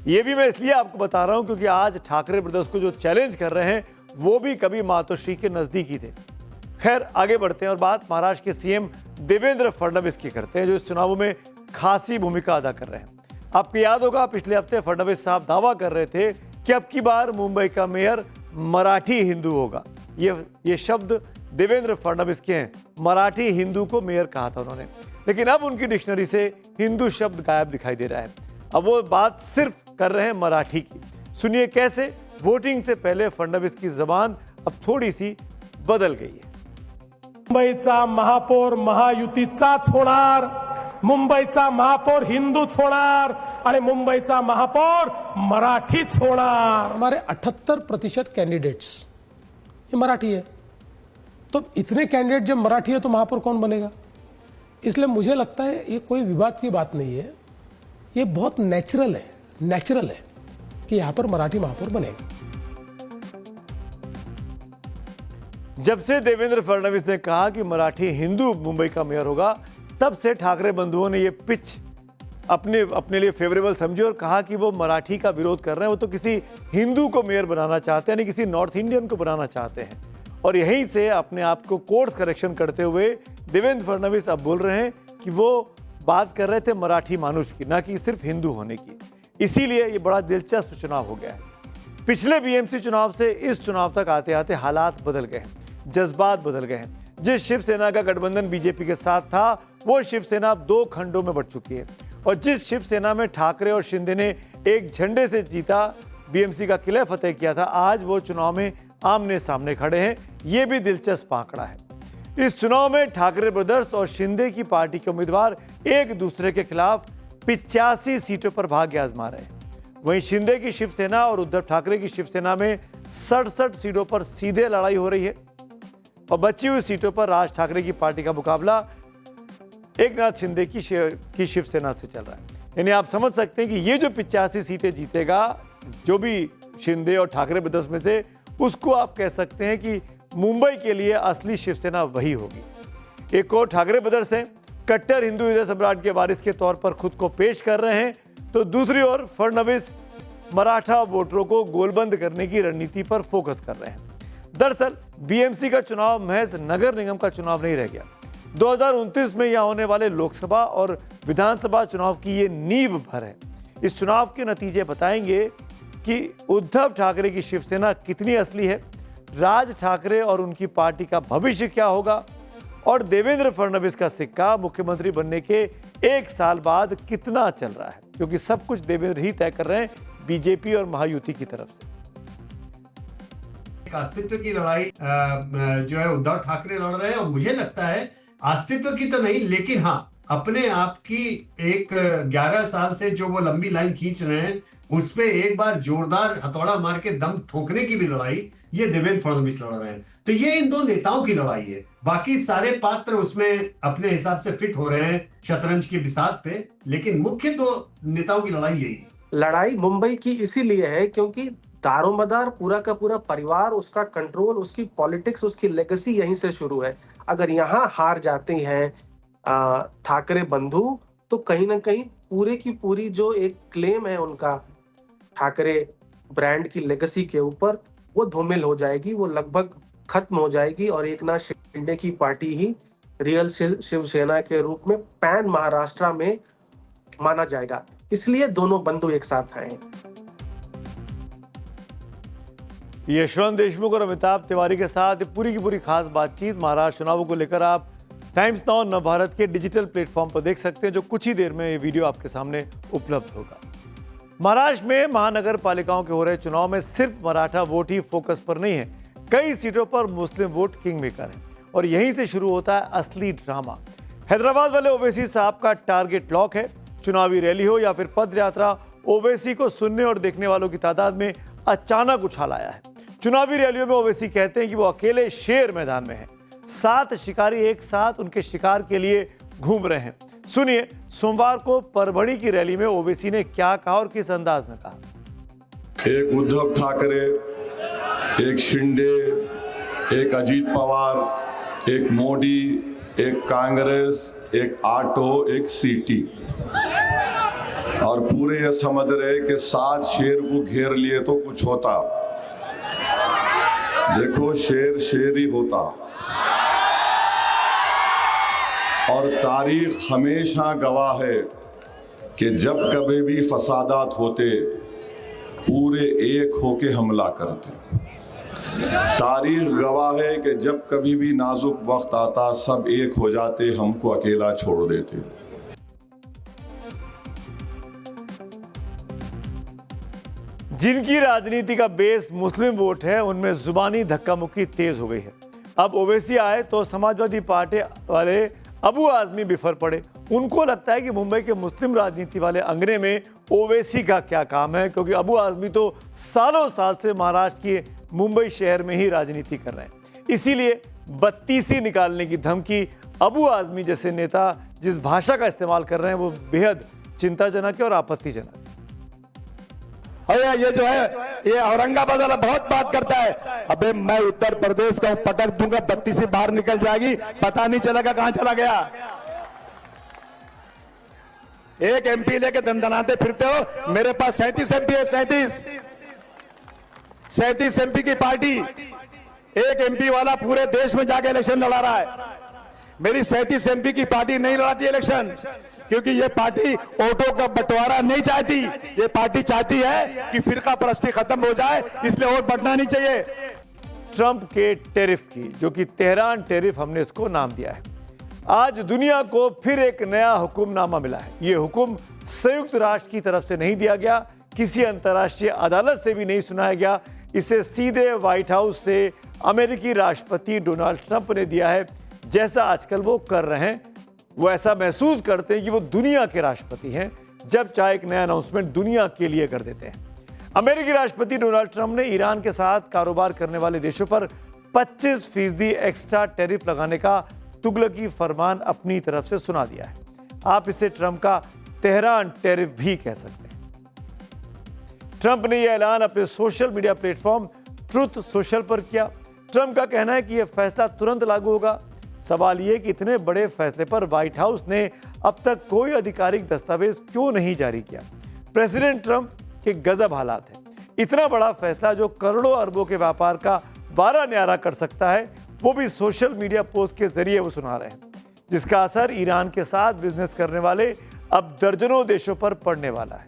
A: ये भी मैं इसलिए आपको बता रहा हूं क्योंकि आज ठाकरे ब्रदर्स को जो चैलेंज कर रहे हैं वो भी कभी मातोश्री के नजदीकी थे। खैर, आगे बढ़ते हैं और बात महाराष्ट्र के सीएम देवेंद्र फडणवीस की करते हैं, जो इस चुनावों में खासी भूमिका अदा कर रहे हैं। आपको याद होगा पिछले हफ्ते फडणवीस साहब दावा कर रहे थे कि अब की बार मुंबई का मेयर मराठी हिंदू होगा। ये शब्द देवेंद्र फडणवीस के हैं। मराठी हिंदू को मेयर कहा था उन्होंने, लेकिन अब उनकी डिक्शनरी से हिंदू शब्द गायब दिखाई दे रहा है। अब वो बात सिर्फ कर रहे हैं मराठी की। सुनिए कैसे वोटिंग से पहले फडणवीस की जबान अब थोड़ी सी बदल गई है।
K: मुंबईचा महापौर महायुतीचाच होणार, मुंबईचा महापौर हिंदूच होणार आणि मुंबईचा महापौर मराठीच होणार। हमारे 78% कैंडिडेट्स ये मराठी है, तो इतने कैंडिडेट जब मराठी है तो महापौर कौन बनेगा? इसलिए मुझे लगता है ये कोई विवाद की बात नहीं है, ये बहुत नेचुरल है कि यहां पर मराठी महापौर बनेगा।
A: जब से देवेंद्र फडणवीस ने कहा कि मराठी हिंदू मुंबई का मेयर होगा, तब से ठाकरे बंधुओं ने ये पिच अपने लिए फेवरेबल समझी और कहा कि वो मराठी का विरोध कर रहे हैं, वो तो किसी हिंदू को मेयर बनाना चाहते हैं, यानी किसी नॉर्थ इंडियन को बनाना चाहते हैं। और यहीं से अपने आप को कोर्स करेक्शन करते हुए देवेंद्र फडणवीस अब बोल रहे हैं कि वो बात कर रहे थे मराठी मानुष की, ना कि सिर्फ हिंदू होने की। इसीलिए ये बड़ा दिलचस्प चुनाव हो गया है। पिछले बीएमसी चुनाव से इस चुनाव तक आते आते हालात बदल गए हैं, जज्बात बदल गए हैं। जिस शिवसेना का गठबंधन बीजेपी के साथ था, वो शिवसेना अब 2 खंडों में बंट चुकी है। और जिस शिवसेना में ठाकरे और शिंदे ने एक झंडे से जीता बीएमसी का किला फतेह किया था, आज वो चुनाव में आमने सामने खड़े हैं। ये भी दिलचस्प आंकड़ा है। इस चुनाव में ठाकरे ब्रदर्स और शिंदे की पार्टी के उम्मीदवार एक दूसरे के खिलाफ 85 सीटों पर भाग्य आजमा रहे हैं। वहीं शिंदे की शिवसेना और उद्धव ठाकरे की शिवसेना में 67 सीटों पर सीधे लड़ाई हो रही है और बची हुई सीटों पर राज ठाकरे की पार्टी का मुकाबला एकनाथ शिंदे की शिवसेना से चल रहा है। यानी आप समझ सकते हैं कि ये जो 85 सीटें जीतेगा जो भी शिंदे और ठाकरे ब्रदर्स में से, उसको आप कह सकते हैं कि मुंबई के लिए असली शिवसेना वही होगी। एक और ठाकरे ब्रदर्स हैं, कट्टर हिंदू हृदय सम्राट के वारिस के तौर पर खुद को पेश कर रहे हैं, तो दूसरी ओर फडणवीस मराठा वोटरों को गोलबंद करने की रणनीति पर फोकस कर रहे हैं। दरअसल बीएमसी का चुनाव महज नगर निगम का चुनाव नहीं रह गया। 2029 में यहां होने वाले लोकसभा और विधानसभा चुनाव की ये नींव भर है। इस चुनाव के नतीजे बताएंगे कि उद्धव ठाकरे की शिवसेना कितनी असली है, राज ठाकरे और उनकी पार्टी का भविष्य क्या होगा, और देवेंद्र फडणवीस का सिक्का मुख्यमंत्री बनने के 1 साल बाद कितना चल रहा है, क्योंकि सब कुछ देवेंद्र ही तय कर रहे हैं बीजेपी और महायुति की तरफ से।
L: अस्तित्व की लड़ाई जो है उद्धव ठाकरे लड़ रहे हैं, और मुझे लगता है अस्तित्व की तो नहीं, लेकिन हाँ अपने आप की एक 11 साल से जो वो लंबी लाइन खींच रहे हैं, उस पे एक बार जोरदार हथौड़ा मार के दम ठोकने की भी लड़ाई ये देवेंद्र फडणवीस लड़ रहे हैं। तो ये इन दो नेताओं की लड़ाई है। बाकी सारे पात्र उसमें अपने हिसाब से फिट हो रहे हैं शतरंज की बिसात पे, लेकिन मुख्य दो नेताओं की लड़ाई यही है।
M: लड़ाई मुंबई की इसीलिए है क्योंकि दारोमदार पूरा का पूरा परिवार, उसका कंट्रोल, उसकी पॉलिटिक्स, उसकी लेगेसी यहीं से शुरू है। अगर यहाँ हार जाते हैं ठाकरे बंधु, तो कहीं ना कहीं पूरे की पूरी जो एक क्लेम है उनका ठाकरे ब्रांड की लेगेसी के ऊपर, वो धूमिल हो जाएगी, वो लगभग खत्म हो जाएगी, और एकनाथ शिंदे की पार्टी ही रियल शिवसेना के रूप में पैन महाराष्ट्र में माना जाएगा। इसलिए दोनों बंधु एक साथ आए हैं।
A: यशवंत देशमुख और अमिताभ तिवारी के साथ पूरी की पूरी खास बातचीत महाराष्ट्र चुनावों को लेकर आप टाइम्स नाउ नवभारत के डिजिटल प्लेटफॉर्म पर देख सकते हैं, जो कुछ ही देर में ये वीडियो आपके सामने उपलब्ध होगा। महाराष्ट्र में महानगर पालिकाओं के हो रहे चुनाव में सिर्फ मराठा वोट ही फोकस पर नहीं है, कई सीटों पर मुस्लिम वोट किंग मेकर है, और यहीं से शुरू होता है असली ड्रामा। हैदराबाद वाले ओवैसी साहब का टारगेट लॉक है। चुनावी रैली हो या फिर पद यात्रा, ओवैसी को सुनने और देखने वालों की तादाद में अचानक उछाल आया है। चुनावी रैलियों में ओवैसी कहते हैं कि वो अकेले शेर मैदान में हैं। 7 शिकारी एक साथ उनके शिकार के लिए घूम रहे हैं। सुनिए सोमवार को परभणी की रैली में ओवैसी ने क्या कहा और किस अंदाज में कहा।
C: एक उद्धव ठाकरे, एक शिंदे, एक अजीत पवार, एक मोदी, एक कांग्रेस, एक आटो, एक सीटी, और पूरे ये समझ रहे कि 7 शेर को घेर लिए तो कुछ होता। देखो शेर शेर ही होता, और तारीख हमेशा गवाह है कि जब कभी भी फसादात होते पूरे एक होके हमला करते। तारीख गवाह है कि जब कभी भी नाजुक वक्त आता सब एक हो जाते, हमको अकेला छोड़ देते।
A: जिनकी राजनीति का बेस मुस्लिम वोट है, उनमें जुबानी धक्का मुक्की तेज हो गई है। अब ओवैसी आए तो समाजवादी पार्टी वाले अबू आजमी बिफर पड़े। उनको लगता है कि मुंबई के मुस्लिम राजनीति वाले अंगने में ओवैसी का क्या काम है, क्योंकि अबू आजमी तो सालों साल से महाराष्ट्र के मुंबई शहर में ही राजनीति कर रहे हैं। इसीलिए बत्तीसी निकालने की धमकी अबू आजमी जैसे नेता जिस भाषा का इस्तेमाल कर रहे हैं वो बेहद चिंताजनक है और आपत्तिजनक है।
D: और ये जो है ये औरंगाबाद वाला बहुत बात करता है, अबे मैं उत्तर प्रदेश का पटक दूंगा, बत्ती से बाहर निकल जाएगी, पता नहीं चलेगा कहां चला गया। एक एमपी लेके दंदनाते फिरते हो, मेरे पास 37 एमपी है, 37 एमपी की पार्टी, एक एमपी वाला पूरे देश में जाके इलेक्शन लड़ा रहा है। मेरी 37 एमपी की पार्टी नहीं लड़ाती इलेक्शन, क्योंकि ये पार्टी वोटों का बंटवारा नहीं चाहती, ये पार्टी चाहती है कि फिरका परस्ती खत्म हो जाए, इसलिए वोट बढ़ना नहीं चाहिए।
A: ट्रंप के टेरिफ की, जो कि तेहरान टेरिफ हमने इसको नाम दिया है, आज दुनिया को फिर एक नया हुक्मनामा मिला है। ये हुक्म संयुक्त राष्ट्र की तरफ से नहीं दिया गया, किसी अंतर्राष्ट्रीय अदालत से भी नहीं सुनाया गया, इसे सीधे व्हाइट हाउस से अमेरिकी राष्ट्रपति डोनाल्ड ट्रंप ने दिया है। जैसा आजकल वो कर रहे हैं, वो ऐसा महसूस करते हैं कि वो दुनिया के राष्ट्रपति हैं, जब चाहे एक नया अनाउंसमेंट दुनिया के लिए कर देते हैं। अमेरिकी राष्ट्रपति डोनाल्ड ट्रंप ने ईरान के साथ कारोबार करने वाले देशों पर 25% एक्स्ट्रा टैरिफ लगाने का तुगलकी फरमान अपनी तरफ से सुना दिया है। आप इसे ट्रंप का तेहरान टैरिफ भी कह सकते हैं। ट्रंप ने यह ऐलान अपने social media platform truth social पर किया। ट्रंप का कहना है कि यह फैसला तुरंत लागू होगा। सवाल यह कि इतने बड़े फैसले पर व्हाइट हाउस ने अब तक कोई आधिकारिक दस्तावेज क्यों नहीं जारी किया। प्रेसिडेंट ट्रंप के गजब हालात हैं। इतना बड़ा फैसला जो करोड़ों अरबों के व्यापार का वारा न्यारा कर सकता है, वो भी सोशल मीडिया पोस्ट के जरिए वो सुना रहे हैं, जिसका असर ईरान के साथ बिजनेस करने वाले अब दर्जनों देशों पर पड़ने वाला है।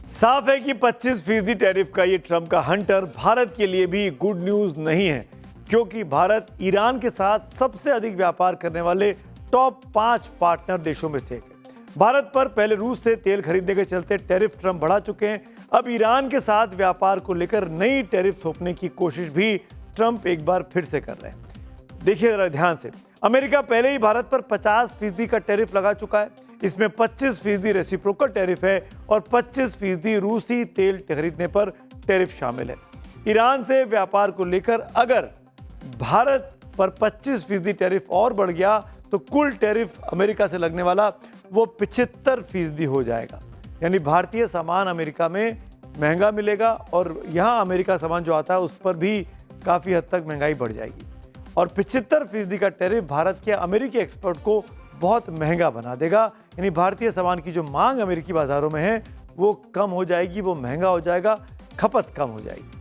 A: साफ है कि 25% टैरिफ का ये ट्रंप का हंटर भारत के लिए भी गुड न्यूज नहीं है, क्योंकि भारत ईरान के साथ सबसे अधिक व्यापार करने वाले टॉप 5 पार्टनर देशों में से एक है। भारत पर पहले रूस से तेल खरीदने के चलते टैरिफ ट्रंप बढ़ा चुके हैं। अब ईरान के साथ व्यापार को लेकर नई टैरिफ थोपने की कोशिश भी ट्रंप एक बार फिर से कर रहे हैं। देखिए जरा ध्यान से, अमेरिका पहले ही भारत पर 50% का टैरिफ लगा चुका है। इसमें 25% रेसिप्रोकल टैरिफ है और 25% रूसी तेल खरीदने पर टैरिफ शामिल है। ईरान से व्यापार को लेकर अगर भारत पर 25% टैरिफ और बढ़ गया तो कुल टैरिफ अमेरिका से लगने वाला वो 75% हो जाएगा। यानी भारतीय सामान अमेरिका में महंगा मिलेगा और यहाँ अमेरिका सामान जो आता है उस पर भी काफ़ी हद तक महंगाई बढ़ जाएगी। और 75% का टैरिफ भारत के अमेरिकी एक्सपोर्ट को बहुत महंगा बना देगा। यानी भारतीय सामान की जो मांग अमेरिकी बाजारों में है वो कम हो जाएगी, वो महंगा हो जाएगा, खपत कम हो जाएगी।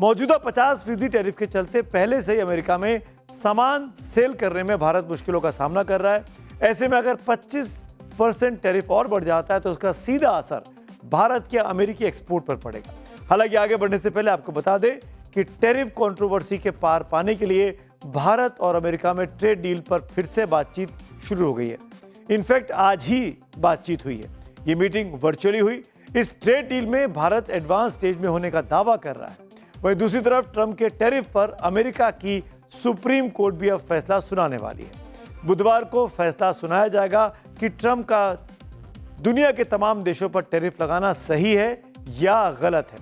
A: मौजूदा 50% टैरिफ के चलते पहले से ही अमेरिका में सामान सेल करने में भारत मुश्किलों का सामना कर रहा है। ऐसे में अगर 25% टैरिफ और बढ़ जाता है तो उसका सीधा असर भारत के अमेरिकी एक्सपोर्ट पर पड़ेगा। हालांकि आगे बढ़ने से पहले आपको बता दें कि टैरिफ कंट्रोवर्सी के पार पाने के लिए भारत और अमेरिका में ट्रेड डील पर फिर से बातचीत शुरू हो गई है। इनफैक्ट आज ही बातचीत हुई है। ये मीटिंग वर्चुअली हुई। इस ट्रेड डील में भारत एडवांस स्टेज में होने का दावा कर रहा है। वहीं दूसरी तरफ ट्रंप के टैरिफ पर अमेरिका की सुप्रीम कोर्ट भी अब फैसला सुनाने वाली है। बुधवार को फैसला सुनाया जाएगा कि ट्रंप का दुनिया के तमाम देशों पर टैरिफ लगाना सही है या गलत है।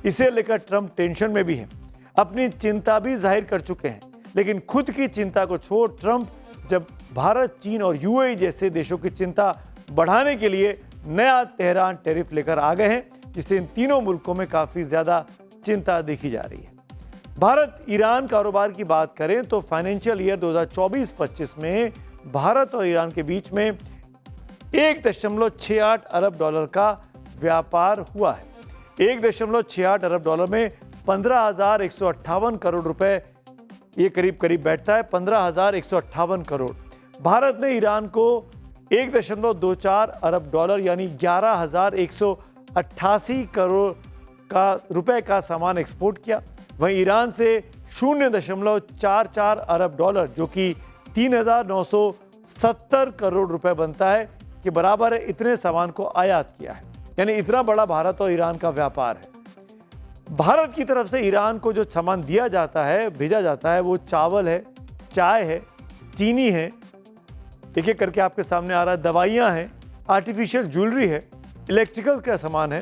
A: इसे लेकर ट्रंप टेंशन में भी है, अपनी चिंता भी जाहिर कर चुके हैं। लेकिन खुद की चिंता को छोड़ ट्रंप जब भारत, चीन और यूएई जैसे देशों की चिंता बढ़ाने के लिए नया तेहरान टैरिफ लेकर आ गए हैं, जिससे इन तीनों मुल्कों में काफ़ी ज़्यादा चिंता देखी जा रही है। भारत ईरान कारोबार की बात करें तो फाइनेंशियल ईयर 2024-25 में भारत और ईरान के बीच में 1.68 अरब डॉलर का व्यापार हुआ है। 1.68 अरब डॉलर में 15,158 करोड़ रुपए ये करीब करीब बैठता है, 15,158 करोड़। भारत ने ईरान को 1.24 अरब डॉलर यानी 11,188 करोड़ रुपए का सामान एक्सपोर्ट किया। वहीं ईरान से 0.44 अरब डॉलर जो कि 3,970 करोड़ रुपए बनता है कि बराबर है, इतने सामान को आयात किया है। यानी इतना बड़ा भारत और ईरान का व्यापार है। भारत की तरफ से ईरान को जो सामान दिया जाता है, भेजा जाता है, वो चावल है, चाय है, चीनी है, एक एक करके आपके सामने आ रहा है, दवाइयाँ हैं, आर्टिफिशियल ज्वेलरी है, इलेक्ट्रिकल का सामान है।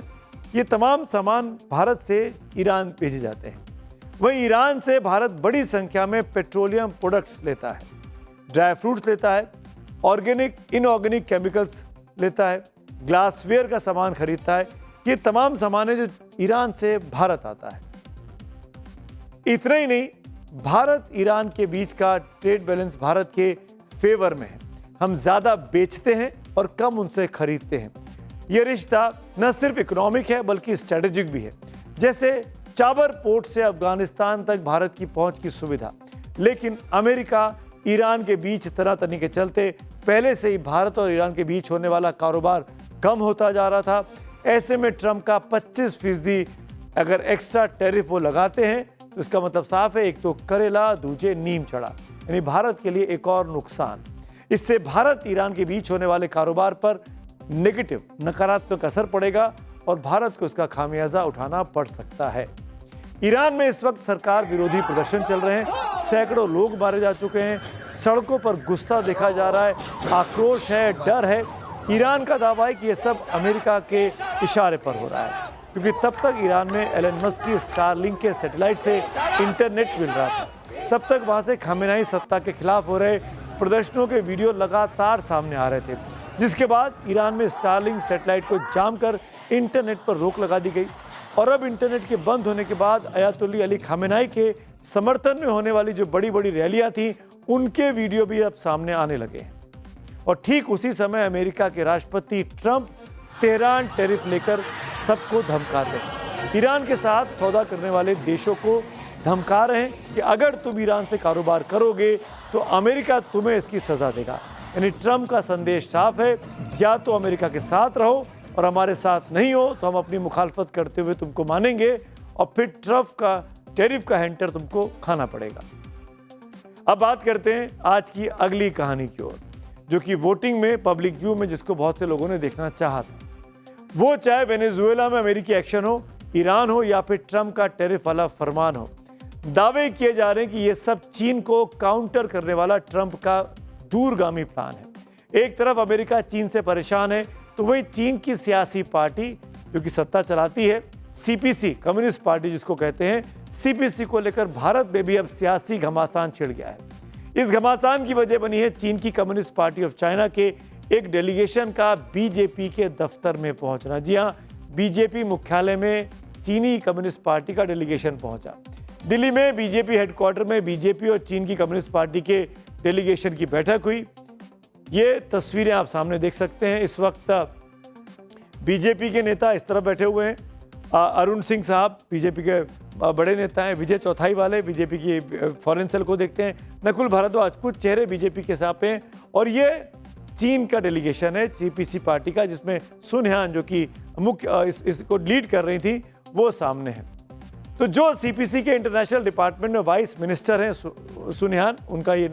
A: ये तमाम सामान भारत से ईरान भेजे जाते हैं। वहीं ईरान से भारत बड़ी संख्या में पेट्रोलियम प्रोडक्ट्स लेता है, ड्राई फ्रूट्स लेता है, ऑर्गेनिक इनऑर्गेनिक केमिकल्स लेता है, ग्लासवेयर का सामान खरीदता है। ये तमाम सामान है जो ईरान से भारत आता है। इतना ही नहीं, भारत ईरान के बीच का ट्रेड बैलेंस भारत के फेवर में है। हम ज्यादा बेचते हैं और कम उनसे खरीदते हैं। यह रिश्ता न सिर्फ इकोनॉमिक है बल्कि स्ट्रेटेजिक भी है। जैसे चाबर पोर्ट से अफगानिस्तान तक भारत की पहुंच की सुविधा, लेकिन अमेरिका ईरान के बीच तनातनी के चलते पहले से ही भारत और ईरान के बीच होने वाला कारोबार कम होता जा रहा था। ऐसे में ट्रंप का 25% अगर एक्स्ट्रा टैरिफ वो लगाते हैं तो इसका मतलब साफ है, एक तो करेला, दूजे नीम चढ़ा, यानी भारत के लिए एक और नुकसान। इससे भारत ईरान के बीच होने वाले कारोबार पर नेगेटिव, नकारात्मक असर पड़ेगा और भारत को इसका खामियाजा उठाना पड़ सकता है। ईरान में इस वक्त सरकार विरोधी प्रदर्शन चल रहे हैं, सैकड़ों लोग मारे जा चुके हैं, सड़कों पर गुस्सा देखा जा रहा है, आक्रोश है, डर है। ईरान का दावा है कि यह सब अमेरिका के इशारे पर हो रहा है, क्योंकि तब तक ईरान में एलन मस्क की स्टारलिंक के सैटेलाइट से इंटरनेट मिल रहा था। तब तक वहां से खामेनेई सत्ता के खिलाफ हो रहे प्रदर्शनों के वीडियो लगातार सामने आ रहे थे, जिसके बाद ईरान में स्टारलिंक सैटेलाइट को जाम कर इंटरनेट पर रोक लगा दी गई। और अब इंटरनेट के बंद होने के बाद अयातुल्ला अली खामेनेई के समर्थन में होने वाली जो बड़ी बड़ी रैलियां थी, उनके वीडियो भी अब सामने आने लगे हैं। और ठीक उसी समय अमेरिका के राष्ट्रपति ट्रंप तेहरान टैरिफ लेकर सबको धमकाते हैं। ईरान के साथ सौदा करने वाले देशों को धमका रहे हैं कि अगर तुम ईरान से कारोबार करोगे तो अमेरिका तुम्हें इसकी सजा देगा। यानी ट्रंप का संदेश साफ है, या तो अमेरिका के साथ रहो और हमारे साथ नहीं हो तो हम अपनी मुखालफत करते हुए तुमको मानेंगे और फिर ट्रंप का टैरिफ का हैंटर तुमको खाना पड़ेगा। अब बात करते हैं आज की अगली कहानी की ओर, जो कि वोटिंग में पब्लिक व्यू में जिसको बहुत से लोगों ने देखना चाहा था। वो चाहे वेनेजुएला में अमेरिकी एक्शन हो, ईरान हो या फिर ट्रंप का टैरिफ वाला फरमान हो, दावे किए जा रहे हैं कि ये सब चीन को काउंटर करने वाला ट्रंप का दूरगामी प्लान है। एक तरफ अमेरिका चीन से परेशान है, तो वही चीन की सियासी पार्टी जो कि सत्ता चलाती है, सीपीसी, कम्युनिस्ट पार्टी जिसको कहते हैं, सीपीसी को लेकर भारत में भी अब सियासी घमासान छिड़ गया है। इस घमासान की वजह बनी है चीन की कम्युनिस्ट पार्टी ऑफ चाइना के एक डेलीगेशन का बीजेपी के दफ्तर में पहुंचना। जी हाँ, बीजेपी मुख्यालय में चीनी कम्युनिस्ट पार्टी का डेलीगेशन पहुंचा। दिल्ली में बीजेपी हेडक्वार्टर में बीजेपी और चीन की कम्युनिस्ट पार्टी के डेलीगेशन की बैठक हुई। ये तस्वीरें आप सामने देख सकते हैं। इस वक्त बीजेपी के नेता इस तरफ बैठे हुए हैं, अरुण सिंह साहब बीजेपी के बड़े नेता हैं, विजय चौथाई वाले बीजेपी की फॉरेन सेल को देखते हैं, नकुल भारद्वाज, कुछ चेहरे बीजेपी के साथ हैं। और ये चीन का डेलीगेशन है सीपीसी पार्टी का, जिसमें सुन ह्यान जो कि मुख्य इसको लीड कर रही थी, वो सामने है। तो जो सीपीसी के इंटरनेशनल डिपार्टमेंट में वाइस मिनिस्टर हैं सुन ह्यान, उनका ये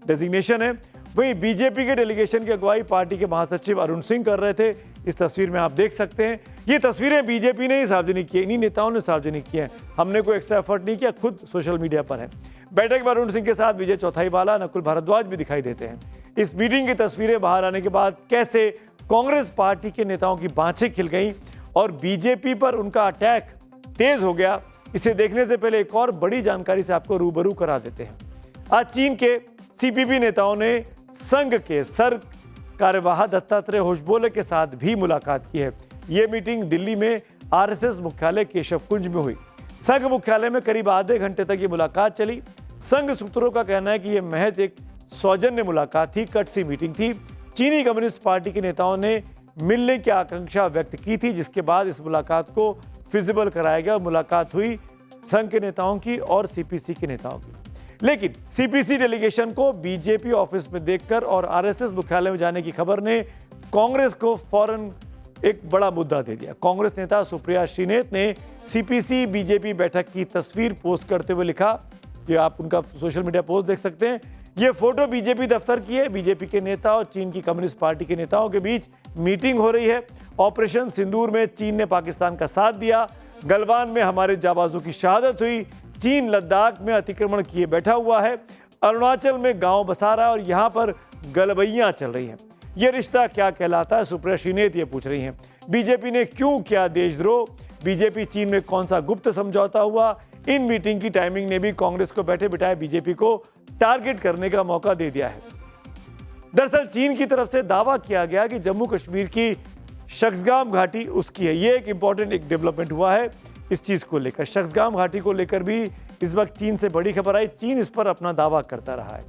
A: डेजिग्नेशन है। वहीं बीजेपी के डेलीगेशन की अगुवाई पार्टी के महासचिव अरुण सिंह कर रहे थे। इस तस्वीर में आप देख सकते हैं, ये तस्वीरें बीजेपी ने ही सार्वजनिक की, इन्हीं नेताओं ने सार्वजनिक की हैं। हमने कोई एक्स्ट्रा एफर्ट नहीं किया, खुद सोशल मीडिया पर है। बैठक में अरुण सिंह के साथ विजय चौथाईवाला, नकुल भारद्वाज भी दिखाई देते हैं। इस मीटिंग की तस्वीरें बाहर आने के बाद कैसे कांग्रेस पार्टी के नेताओं की बाँछें खिल गई और बीजेपी पर उनका अटैक तेज हो गया, इसे देखने से पहले एक और बड़ी जानकारी से आपको रूबरू करा देते हैं। आज चीन के सीपीपी नेताओं ने संघ के सर कार्यवाह दत्तात्रेय होसबोले के साथ भी मुलाकात की है। यह मीटिंग दिल्ली में आरएसएस मुख्यालय केशव कुंज में हुई। संघ मुख्यालय में करीब आधे घंटे तक ये मुलाकात चली। संघ सूत्रों का कहना है कि यह महज एक सौजन्य मुलाकात थी, कट सी मीटिंग थी। चीनी कम्युनिस्ट पार्टी के नेताओं ने मिलने की आकांक्षा व्यक्त की थी, जिसके बाद इस मुलाकात को फिजिबल कराया गया। मुलाकात हुई संघ के नेताओं की और सीपीसी के नेताओं की। लेकिन सीपीसी डेलीगेशन को बीजेपी ऑफिस में देखकर और आरएसएस मुख्यालय में जाने की खबर ने कांग्रेस को फौरन एक बड़ा मुद्दा दे दिया। कांग्रेस नेता सुप्रिया श्रीनेत ने सीपीसी बीजेपी बैठक की तस्वीर पोस्ट करते हुए लिखा, ये आप उनका सोशल मीडिया पोस्ट देख सकते हैं। ये फोटो बीजेपी दफ्तर की है। बीजेपी के नेता और चीन की कम्युनिस्ट पार्टी के नेताओं के बीच मीटिंग हो रही है। ऑपरेशन सिंदूर में चीन ने पाकिस्तान का साथ दिया। गलवान में हमारे जाबाजों की शहादत हुई। चीन लद्दाख में अतिक्रमण किए बैठा हुआ है। अरुणाचल में गांव बसा रहा है और यहाँ पर गलबैयां चल रही हैं। ये रिश्ता क्या कहलाता है, सुप्रिया श्रीनेत ये पूछ रही हैं। बीजेपी ने क्यों किया देशद्रोह? बीजेपी चीन में कौन सा गुप्त समझौता हुआ? इन मीटिंग की टाइमिंग ने भी कांग्रेस को बैठे बिठाए बीजेपी को टारगेट करने का मौका दे दिया है। दरअसल चीन की तरफ से दावा किया गया कि जम्मू कश्मीर की शक्सगाम घाटी उसकी है। ये एक इंपॉर्टेंट एक डेवलपमेंट हुआ है इस चीज़ को लेकर। शक्सगाम घाटी को लेकर भी इस वक्त चीन से बड़ी खबर आई। चीन इस पर अपना दावा करता रहा है।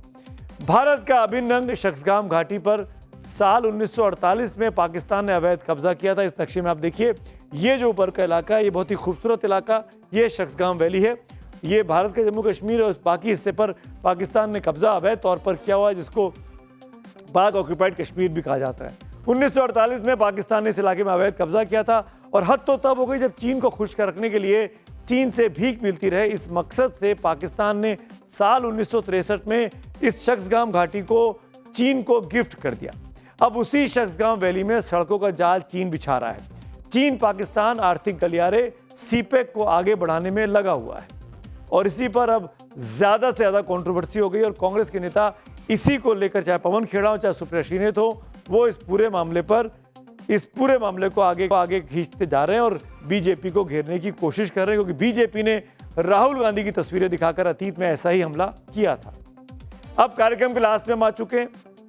A: भारत का अभिन्न अंग शक्सगाम घाटी पर साल 1948 में पाकिस्तान ने अवैध कब्जा किया था। इस नक्शे में आप देखिए, ये जो ऊपर का इलाका है, ये बहुत ही खूबसूरत इलाका, ये शक्सगाम वैली है। ये भारत के जम्मू कश्मीर और बाकी हिस्से पर पाकिस्तान ने कब्जा अवैध तौर पर किया हुआ है, जिसको पाक ऑक्यूपाइड कश्मीर भी कहा जाता है। 1948 में पाकिस्तान ने इस इलाके में अवैध कब्जा किया था और हद तो तब हो गई जब चीन को खुश रखने के लिए चीन से भीख मिलती रहे। इस मकसद से पाकिस्तान ने साल 1963 में इस शक्सगाम घाटी को चीन को गिफ्ट कर दिया। अब उसी शक्सगाम वैली में सड़कों का जाल चीन बिछा रहा है। चीन पाकिस्तान आर्थिक गलियारे सीपेक को आगे बढ़ाने में लगा हुआ है और इसी पर अब ज्यादा से ज्यादा कंट्रोवर्सी हो गई और कांग्रेस के नेता इसी को लेकर, चाहे पवन खेड़ा हो चाहे सुप्रिया श्रीनेत हो, वो इस पूरे मामले को आगे खींचते जा रहे हैं और बीजेपी को घेरने की कोशिश कर रहे हैं, क्योंकि बीजेपी ने राहुल गांधी की तस्वीरें दिखाकर अतीत में ऐसा ही हमला किया था। अब कार्यक्रम के लास्ट में हम आ चुके हैं।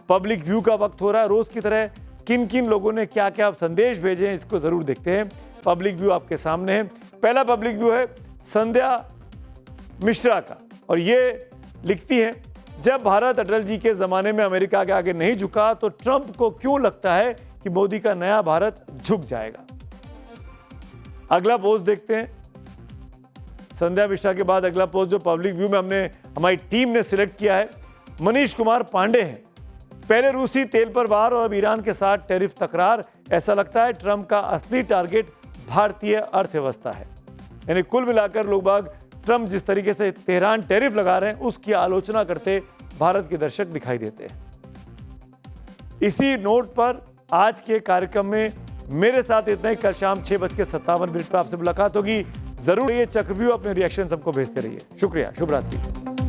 A: पब्लिक व्यू का वक्त हो रहा है। रोज की तरह किन किन लोगों ने क्या क्या संदेश भेजे हैं, इसको जरूर देखते हैं। पब्लिक व्यू आपके सामने है। पहला पब्लिक व्यू है संध्या मिश्रा का और ये लिखती है, जब भारत अटल जी के जमाने में अमेरिका के आगे नहीं झुका तो ट्रंप को क्यों लगता है कि मोदी का नया भारत झुक जाएगा। अगला पोस्ट देखते हैं। संध्या मिश्रा के बाद अगला पोस्ट जो पब्लिक व्यू में हमारी टीम ने सिलेक्ट किया है, मनीष कुमार पांडे हैं। पहले रूसी तेल पर वार और अब ईरान के साथ टैरिफ तकरार, ऐसा लगता है ट्रंप का असली टारगेट भारतीय अर्थव्यवस्था है। यानी कुल मिलाकर लोग बाग ट्रंप जिस तरीके से तेहरान टैरिफ लगा रहे हैं उसकी आलोचना करते भारत के दर्शक दिखाई देते हैं। इसी नोट पर आज के कार्यक्रम में मेरे साथ इतना ही। कल शाम 6:57 पर आपसे मुलाकात होगी। जरूर ये चक्रव्यूह अपने रिएक्शन सबको भेजते रहिए। शुक्रिया, शुभ रात्रि।